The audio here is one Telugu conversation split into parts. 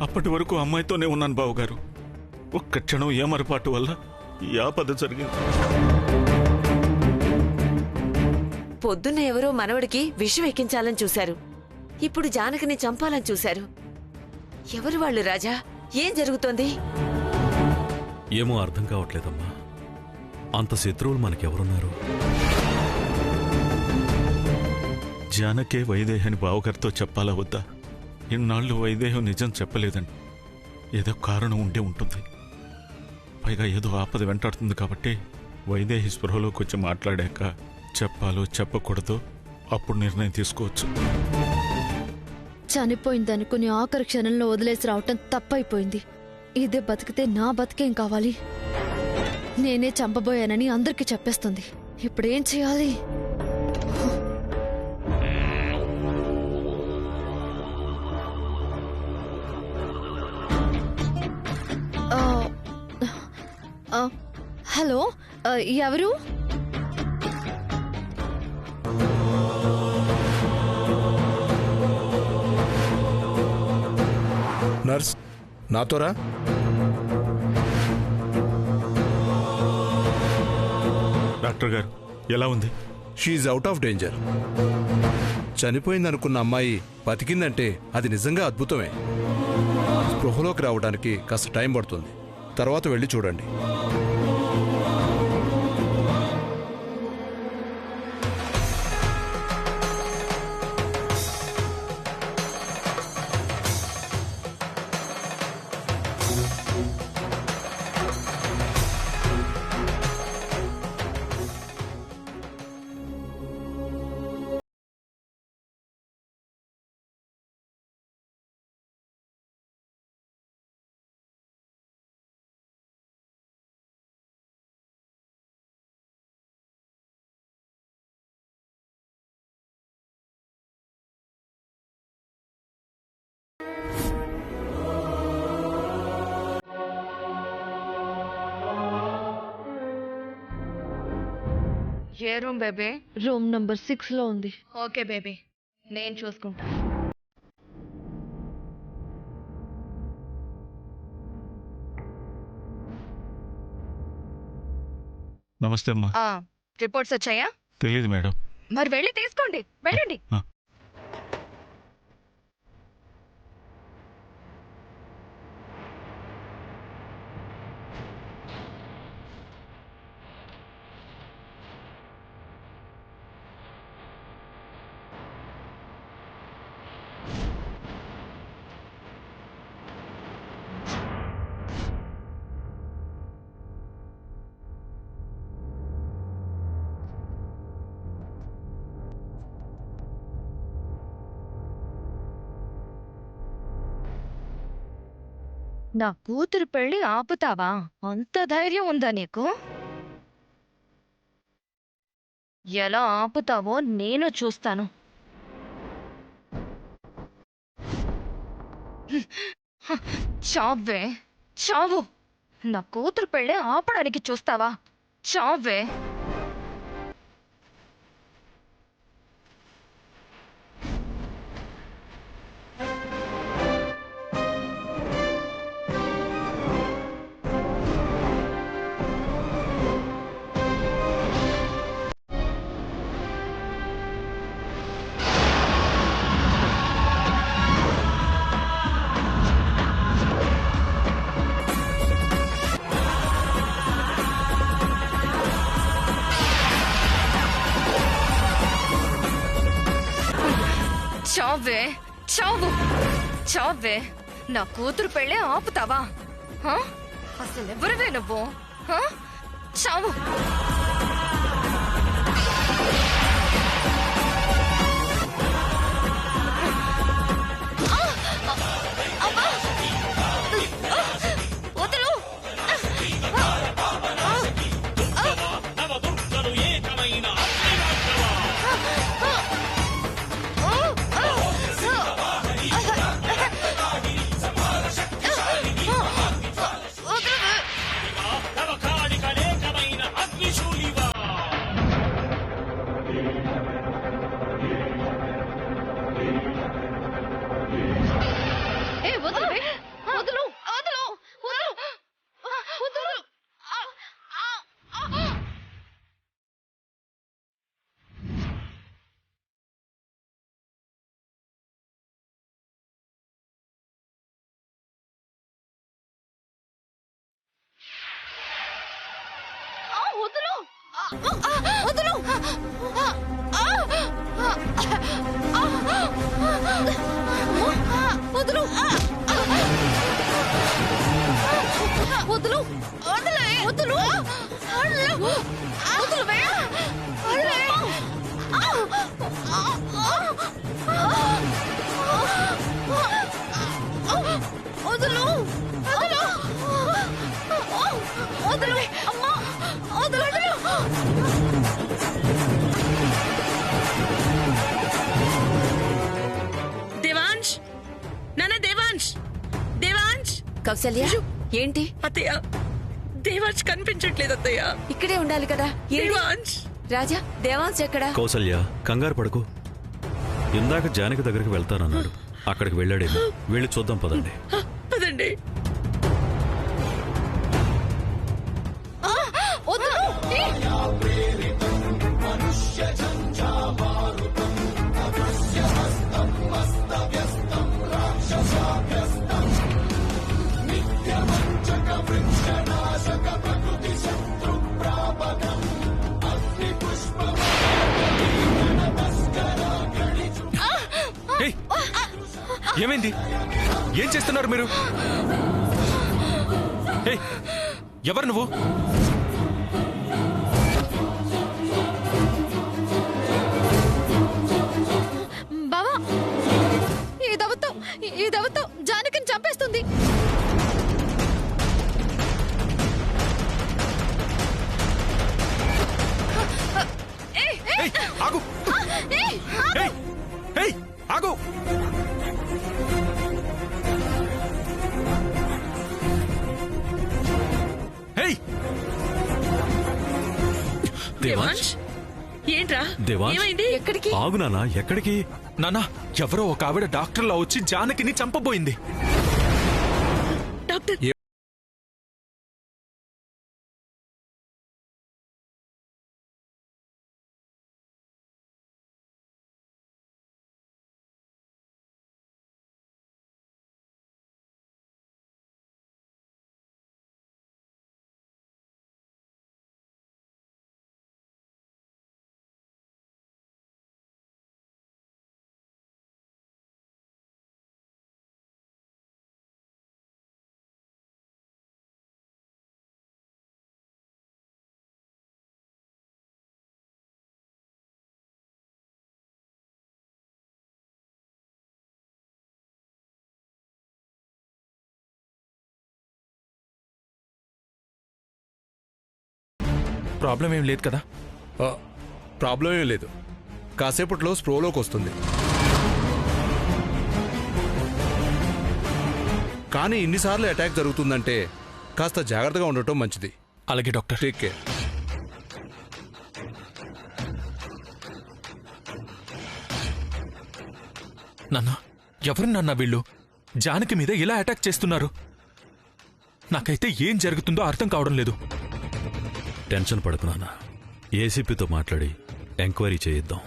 అప్పటి వరకు అమ్మాయితోనే ఉన్నాను బావగారు. ఒక్క క్షణం ఏమరపాటు వల్ల ఈ ఆపద జరిగింది. పొద్దున్న ఎవరో మనవడికి విషం ఎక్కించాలని చూశారు. ఇప్పుడు జానకిని చంపాలని చూశారు. ఎవరు వాళ్ళు రాజా? ఏం జరుగుతోంది? ఏమో అర్థం కావట్లేదమ్మా. అంత శత్రువులు మనకెవరున్నారు? జానకే వైదేహని బావగారితో చెప్పాలా వద్దా? ఇన్నాళ్ళు వైదేహం నిజం చెప్పలేదండి. ఏదో కారణం ఉండే ఉంటుంది. పైగా ఏదో ఆపద వెంటాడుతుంది కాబట్టి వైదేహి స్పృహలోకి వచ్చి మాట్లాడాక చెప్పాలో చెప్పకూడదో అప్పుడు నిర్ణయం తీసుకోవచ్చు. చనిపోయిందనుకుని ఆఖరి క్షణంలో వదిలేసి రావటం తప్పైపోయింది. ఇదే బతికితే నా బతికేం కావాలి? నేనే చంపబోయానని అందరికీ చెప్పేస్తుంది. ఇప్పుడేం చేయాలి? హలో, ఎవరు? నర్స్, నాతోరా. డాక్టర్ గారు ఎలా ఉంది? She out of danger. చనిపోయిందనుకున్న అమ్మాయి బతికిందంటే అది నిజంగా అద్భుతమే. స్పృహలోకి రావడానికి కాస్త టైం పడుతుంది. తర్వాత వెళ్ళి చూడండి. ఏ రూమ్ బేబీ? రూమ్ నంబర్ 6 లో ఉంది. ఓకే బేబీ, నేను చూసుకుంటా. నమస్తే అమ్మా. రిపోర్ట్స్ వచ్చాయా? తెలియదు మేడం. మరి వెళ్ళి తీసుకోండి, వెళ్ళండి. నా కూతురు పెళ్లి ఆపుతావా? అంత ధైర్యం ఉందా నీకు? ఎలా ఆపుతావో నేను చూస్తాను. చావే, చావు. నా కూతురు పెళ్లి ఆపడానికి చూస్తావా? చావే. చావే, చావు, చావే. నా కూతురు పెళ్ళే ఆపుతావా? అసలు ఎవరివే నువ్వు? చావు. వదులు వదులు వదులు వదులు వదులు వదులు అమ్మా వదులు దేవాంశ్ నాన్న దేవాంశ్ దేవాంశ్ కౌసల్య ఏంటి? అత్తయ్య దేవాంశ్ కనిపించట్లేదు అత్తయ్య. ఇక్కడే ఉండాలి కదా. ఏంటి? దేవాంశ్ రాజా, దేవాంశ్ ఎక్కడా? కౌసల్య కంగారు పడకు. ఇందాక జానకి దగ్గరికి వెళ్తానన్నాడు. అక్కడికి వెళ్ళాడేమో. వెళ్ళి చూద్దాం పదండి. పదండి. ఏయ్, ఏమైంది? ఏం చేస్తున్నారు మీరు? ఏయ్, ఎవరు నువ్వు? బావా, ఈ దవతో జానకిని చంపేస్తుంది. ఏయ్, ఆగు! ఏయ్, ఏయ్, ఆగు! ఏయ్, దేవాంశ్ ఏంట్రా? దేవాంశ్? ఏమైంది? ఎక్కడికి? ఆగు నాన్న, ఎక్కడికి? నాన్న, ఎవరో ఒక ఆవిడ డాక్టర్లా వచ్చి జానకిని చంపబోయింది. డాక్టర్ ప్రాబ్లం ఏం లేదు కదా? ప్రాబ్లం ఏం లేదు. కాసేపట్లో స్ప్రోలోకి వస్తుంది. కానీ ఇన్నిసార్లు అటాక్ జరుగుతుందంటే కాస్త జాగ్రత్తగా ఉండటం మంచిది. అలాగే డాక్టర్. Take care. నాన్న, ఎవరు నాన్న వీళ్ళు? జానకి మీద ఇలా అటాక్ చేస్తున్నారు? నాకైతే ఏం జరుగుతుందో అర్థం కావడం లేదు. టెన్షన్ పడకు నాన్న. ఏసీపీతో మాట్లాడి ఎంక్వైరీ చేయిద్దాం.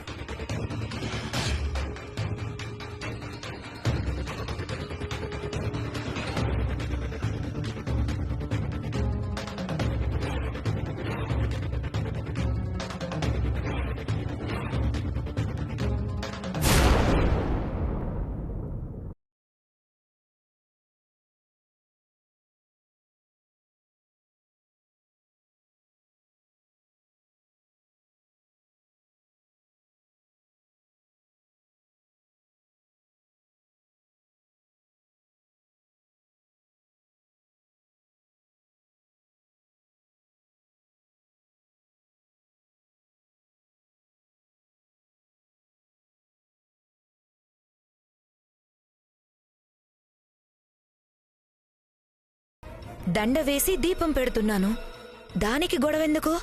దండ వేసి దీపం పెడుతున్నాను. దానికి గొడవెందుకు?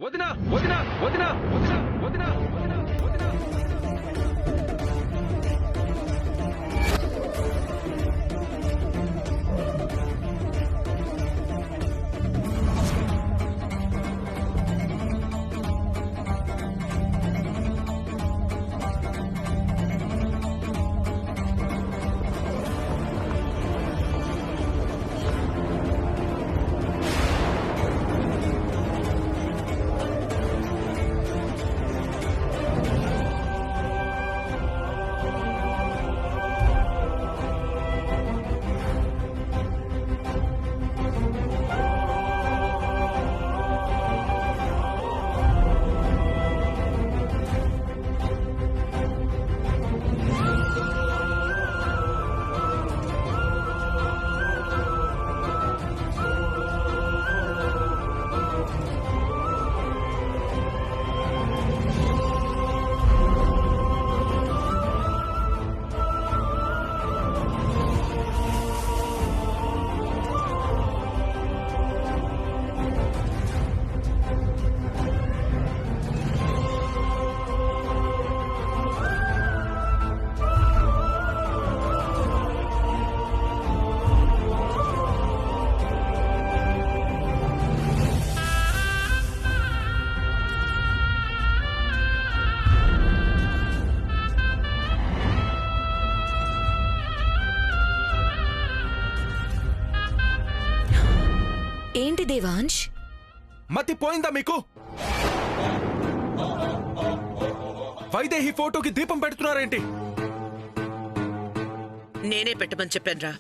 వదినా వదినా వదినా వదినా వదినా వదినా వదినా. ఏంటి దేవాంశ్? మతి పోయిందా మీకు? వైదేహి ఫోటోకి దీపం పెడుతున్నారేంటి? నేనే పెట్టమని చెప్పానురా.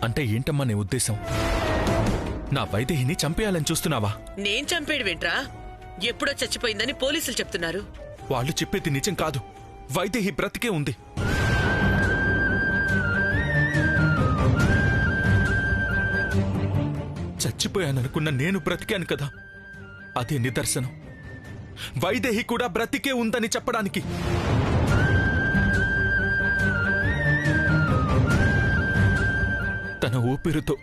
అంటే ఏంటమ్మా నీ ఉద్దేశం? నా వైదేహిని చంపేయాలని చూస్తున్నావా? నేను చంపేయడమేంట్రా? ఎప్పుడో చచ్చిపోయిందని పోలీసులు చెప్తున్నారు. వాళ్ళు చెప్పేది నిజం కాదు. వైదేహి బ్రతికే ఉంది. చచ్చిపోయాననుకున్న నేను బ్రతికాను కదా, అదే నిదర్శనం. వైదేహి కూడా బ్రతికే ఉందని చెప్పడానికి. తన ఊపిరితో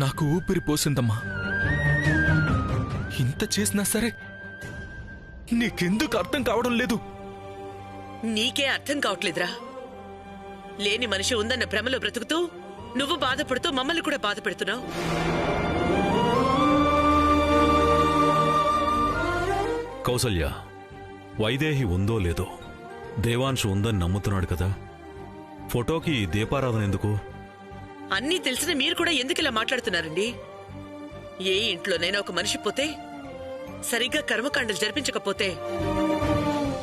నాకు ఊపిరి పోసిందమ్మా. ఇంత చేసినా సరే నీకెందుకు అర్థం కావడం లేదు? నీకే అర్థం కావట్లేదురా. లేని మనిషి ఉందన్న భ్రమలో బ్రతుకుతూ నువ్వు బాధపడుతూ మమ్మల్ని కూడా బాధ పెడుతున్నావు. కౌసల్య, వైదేహి ఉందో లేదో దేవాంశ్ ఉందని నమ్ముతున్నాడు కదా, ఫోటోకి దీపారాధన ఎందుకు? అన్నీ తెలిసిన మీరు కూడా ఎందుకిలా మాట్లాడుతున్నారండి? ఏ ఇంట్లోనైనా ఒక మనిషి పోతే, సరిగ్గా కర్మకాండలు జరిపించకపోతే,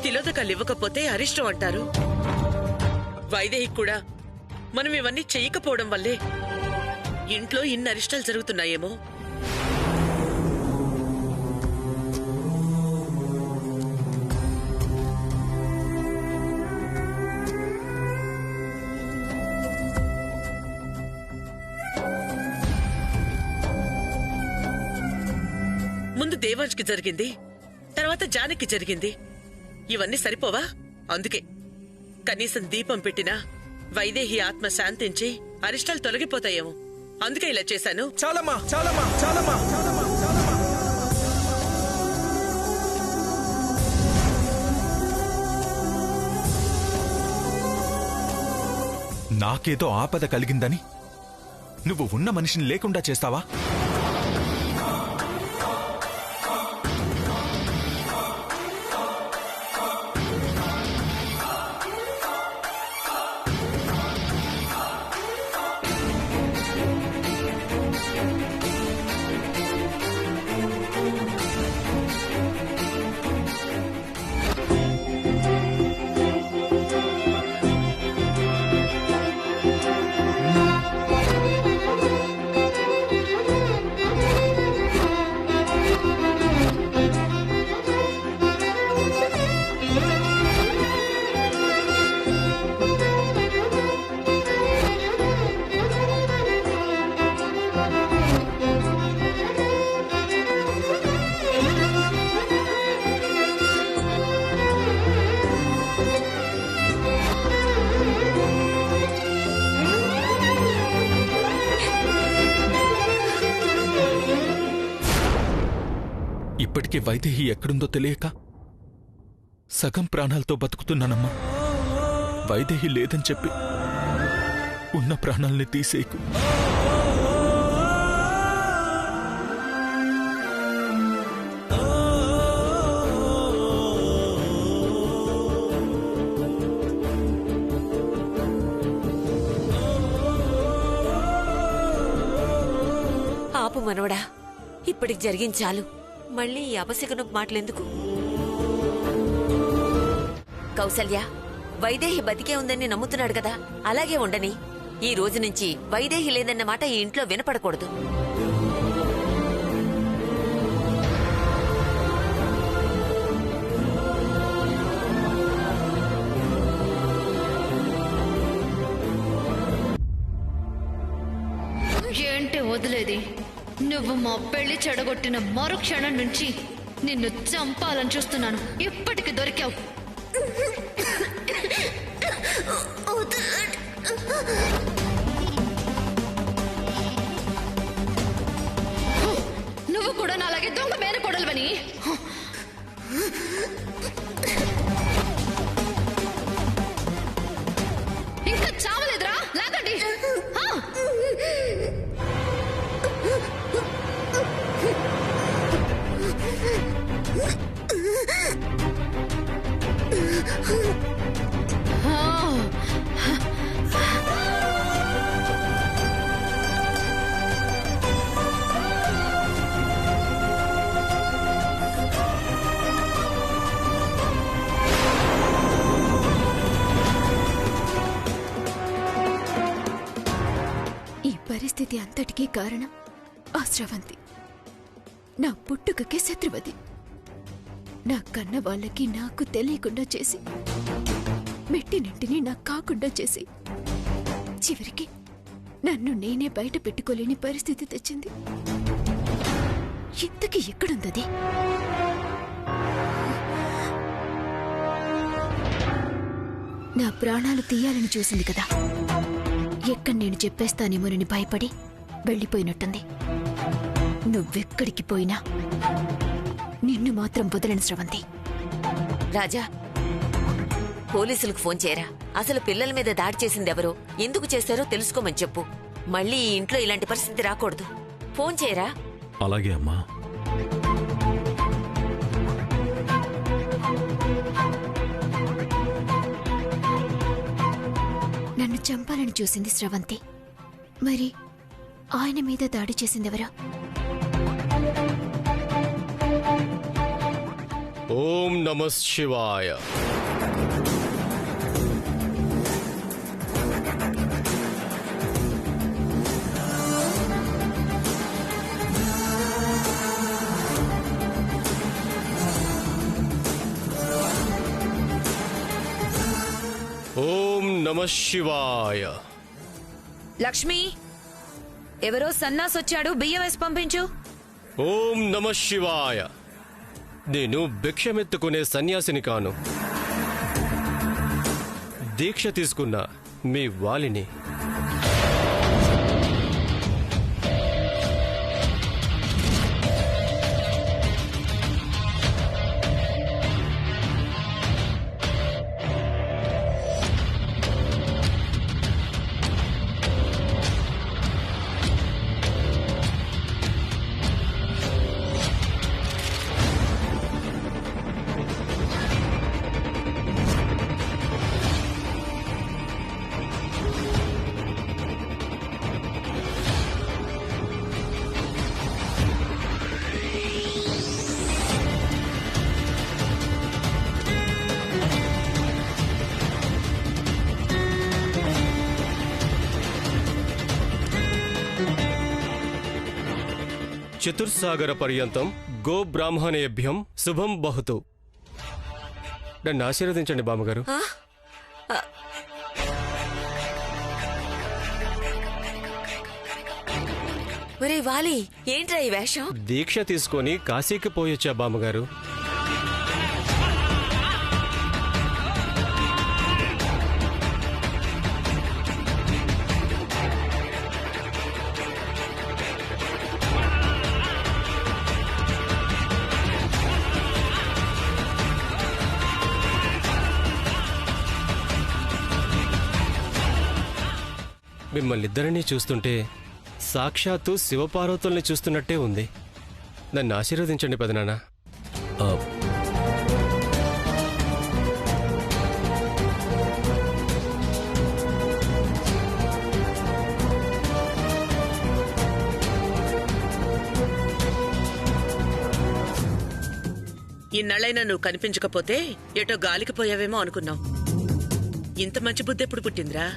తిలోదకాలు ఇవ్వకపోతే అరిష్టం అంటారు. వైదేహి కూడా మనం ఇవన్నీ చెయ్యకపోవడం వల్లే ఇంట్లో ఇన్ని అరిష్టాలు జరుగుతున్నాయేమో. ముందు దేవాంష్కి జరిగింది, తర్వాత జానకి జరిగింది. ఇవన్నీ సరిపోవా? అందుకే కనీసం దీపం పెట్టినా వైదేహి ఆత్మ శాంతించి అరిష్టాలు తొలగిపోతాయేమో. అందుకే ఇలా చేశాను. చాలమ్మా, చాలమ్మా, చాలమ్మా, చాలమ్మా, చాలమ్మా. నాకేదో ఆపద కలిగిందని నువ్వు ఉన్న మనిషిని లేకుండా చేస్తావా? ఇప్పటికే వైదేహి ఎక్కడుందో తెలియక సగం ప్రాణాలతో బతుకుతున్నానమ్మా. వైదేహి లేదని చెప్పి ఉన్న ప్రాణాల్ని తీసేయకు. ఆపు మనవడా, ఇప్పటికి జరిగించాలు. మళ్ళీ ఈ అపశకునపు మాటలెందుకు? కౌసల్య, వైదేహి బతికే ఉందని నమ్ముతున్నాడు కదా, అలాగే ఉండని. ఈ రోజు నుంచి వైదేహి లేదన్న మాట ఈ ఇంట్లో వినపడకూడదు. ఏంటి వదిలేది? నువ్వు మా పెళ్లి చెడగొట్టిన మరుక్షణం నుంచి నిన్ను చంపాలని చూస్తున్నాను. ఇప్పటికి దొరికావు. నువ్వు కూడా నాలాగే దొంగ మేనకోడలువని. ఇంకా చావలేదురా, లాగండి. ఈ పరిస్థితి అంతటికీ కారణం ఆ స్రవంతి. నా పుట్టుకకే శత్రువది. నా కన్న వాళ్ళకి నాకు తెలియకుండా చేసి, మెట్టినింటిని నాకు కాకుండా చేసి, చివరికి నన్ను నేనే బయట పెట్టుకోలేని పరిస్థితి తెచ్చింది. ఇంతకీ ఎక్కడుందది? నా ప్రాణాలు తీయాలని చూసింది కదా, ఎక్కడ నేను చెప్పేస్తానేమోనని భయపడి వెళ్ళిపోయినట్టుంది. నువ్వెక్కడికి పోయినా నిన్ను మాత్రం వదలని స్రవంతి. రాజా, పోలీసులకు ఫోన్ చేయరా. అసలు పిల్లల మీద దాడి చేసిందెవరో, ఎందుకు చేశారో తెలుసుకోమని చెప్పు. మళ్ళీ ఈ ఇంట్లో ఇలాంటి పరిస్థితి రాకూడదు. ఫోన్ చేయరా. అలాగే అమ్మా. నన్ను చంపాలని చూసింది స్రవంతి. మరి ఆయన మీద దాడి చేసిందెవరా? ఓం నమః శివాయ. ఓం నమః శివాయ. లక్ష్మి, ఎవరో సన్నాసొచ్చాడు, బియ్యం వేసి పంపించు. ఓం నమః శివాయ. నేను భిక్షమెత్తుకునే సన్యాసిని కాను, దీక్ష తీసుకున్న మీ వాలిని. చతుర్సాగర పర్యంతం గో బ్రాహ్మణేభ్యం శుభం బహుతు. నన్ను ఆశీర్వదించండి బామ్మగారు. ఒరే వాలి, ఏంట్రా ఈ వేషం? దీక్ష తీసుకొని కాశీకి పోయొచ్చా బామ్మగారు. మిమ్మల్ని ఇద్దరినీ చూస్తుంటే సాక్షాత్తు శివపార్వతుల్ని చూస్తున్నట్టే ఉంది. నన్ను ఆశీర్వదించండి పెదనాన్న. ఆ, ఇన్నాళ్ళైనా నువ్వు కనిపించకపోతే ఎటో గాలికి పోయావేమో అనుకున్నావు. ఇంత మంచి బుద్ధి ఎప్పుడు పుట్టిందిరా?